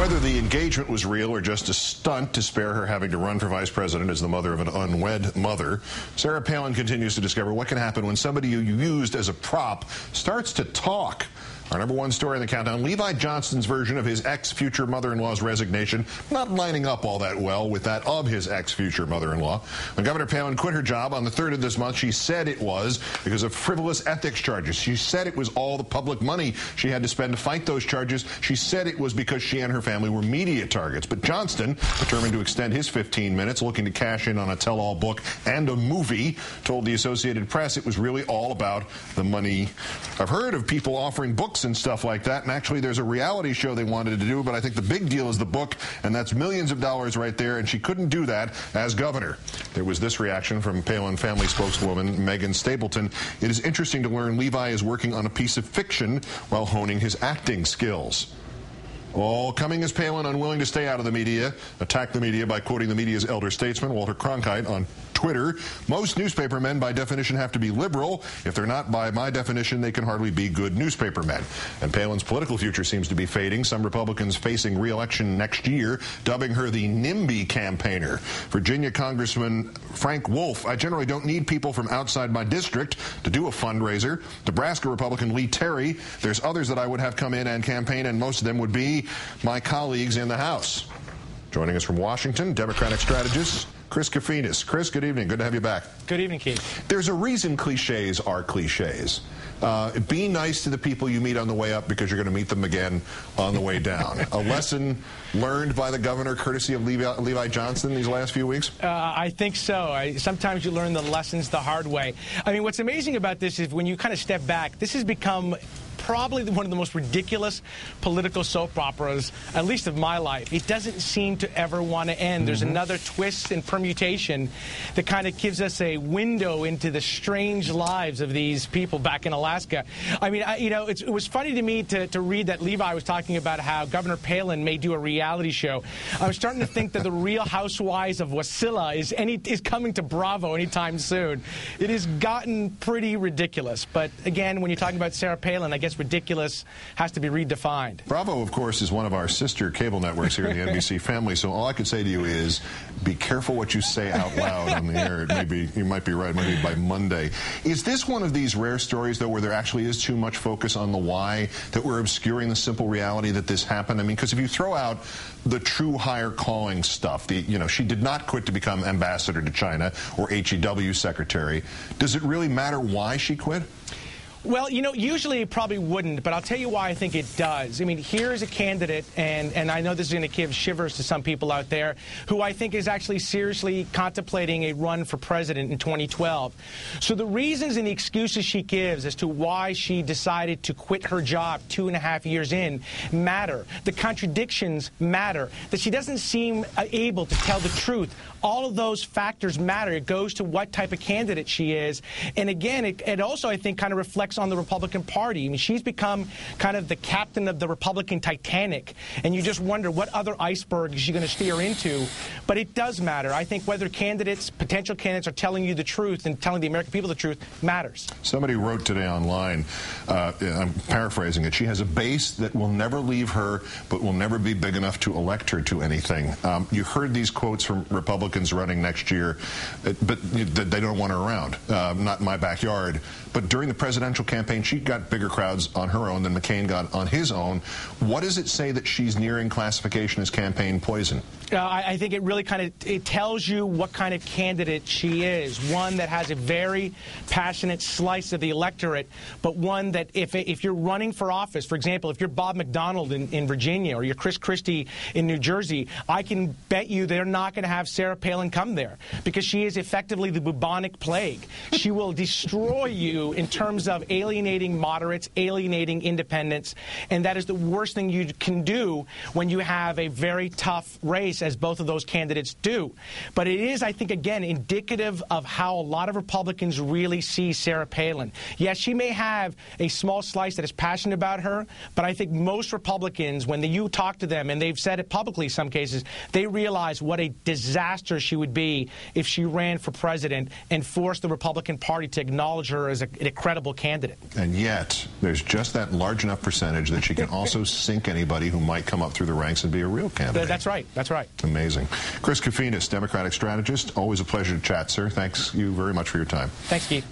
Whether the engagement was real or just a stunt to spare her having to run for vice president as the mother of an unwed mother, Sarah Palin continues to discover what can happen when somebody you used as a prop starts to talk. Our number one story in the countdown, Levi Johnston's version of his ex-future mother-in-law's resignation, not lining up all that well with that of his ex-future mother-in-law. When Governor Palin quit her job on the 3rd of this month, she said it was because of frivolous ethics charges. She said it was all the public money she had to spend to fight those charges. She said it was because she and her family were media targets. But Johnston, determined to extend his 15 minutes, looking to cash in on a tell-all book and a movie, told the Associated Press it was really all about the money. I've heard of people offering books and stuff like that, and actually there's a reality show they wanted to do, but I think the big deal is the book, and that's millions of dollars right there, and she couldn't do that as governor. There was this reaction from Palin family spokeswoman Megan Stapleton. It is interesting to learn Levi is working on a piece of fiction while honing his acting skills. All coming as Palin, unwilling to stay out of the media, attacked the media by quoting the media's elder statesman, Walter Cronkite, on Twitter. Most newspapermen, by definition, have to be liberal. If they're not, by my definition, they can hardly be good newspapermen. And Palin's political future seems to be fading. Some Republicans facing re-election next year, dubbing her the NIMBY campaigner. Virginia Congressman Frank Wolf, I generally don't need people from outside my district to do a fundraiser. Nebraska Republican Lee Terry, there's others that I would have come in and campaign, and most of them would be my colleagues in the House. Joining us from Washington, Democratic strategist Chris Kafinas. Chris, good evening. Good to have you back. Good evening, Keith. There's a reason cliches are cliches. Be nice to the people you meet on the way up because you're going to meet them again on the way down. A lesson learned by the governor courtesy of Levi Johnston these last few weeks? I think so. Sometimes you learn the lessons the hard way. I mean, what's amazing about this is when you kind of step back, this has become probably one of the most ridiculous political soap operas, at least of my life. It doesn't seem to ever want to end. There's another twist and permutation that kind of gives us a window into the strange lives of these people back in Alaska. I mean, it was funny to me to read that Levi was talking about how Governor Palin may do a reality show. I was starting to think that the Real Housewives of Wasilla is coming to Bravo anytime soon. It has gotten pretty ridiculous. But again, when you're talking about Sarah Palin, I guess ridiculous has to be redefined. Bravo, of course, is one of our sister cable networks here in the NBC family, so all I could say to you is be careful what you say out loud on the air. You might be right, maybe by Monday. Is this one of these rare stories, though, where there actually is too much focus on the why, that we're obscuring the simple reality that this happened? I mean, because if you throw out the true higher calling stuff, she did not quit to become ambassador to China or HEW secretary. Does it really matter why she quit? Well, usually it probably wouldn't, but I'll tell you why I think it does. I mean, here's a candidate, and I know this is going to give shivers to some people out there, who I think is actually seriously contemplating a run for president in 2012. So the reasons and the excuses she gives as to why she decided to quit her job 2.5 years in matter. The contradictions matter. That she doesn't seem able to tell the truth. All of those factors matter. It goes to what type of candidate she is. And again, it also, I think, kind of reflects on the Republican Party. I mean, she's become kind of the captain of the Republican Titanic, and you just wonder what other iceberg is she going to steer into. But it does matter. I think whether potential candidates are telling you the truth and telling the American people the truth matters. Somebody wrote today online, I'm paraphrasing it, she has a base that will never leave her, but will never be big enough to elect her to anything. You heard these quotes from Republicans running next year, but they don't want her around. Not in my backyard. But during the presidential campaign, she got bigger crowds on her own than McCain got on his own. What does it say that she's nearing classification as campaign poison? I think it really it tells you what kind of candidate she is. One that has a very passionate slice of the electorate, but one that if you're running for office, for example, if you're Bob McDonnell in Virginia or you're Chris Christie in New Jersey, I can bet you they're not going to have Sarah Palin come there because she is effectively the bubonic plague. She will destroy you in terms of alienating moderates, alienating independents, and that is the worst thing you can do when you have a very tough race, as both of those candidates do. But it is, I think, again, indicative of how a lot of Republicans really see Sarah Palin. Yes, she may have a small slice that is passionate about her, but I think most Republicans, when you talk to them, and they've said it publicly in some cases, they realize what a disaster she would be if she ran for president and forced the Republican Party to acknowledge her as a credible candidate. candidate. And yet, there's just that large enough percentage that she can also sink anybody who might come up through the ranks and be a real candidate. That's right. That's right. Amazing. Chris Kofinas, Democratic strategist. Always a pleasure to chat, sir. Thanks you very much for your time. Thanks, Keith.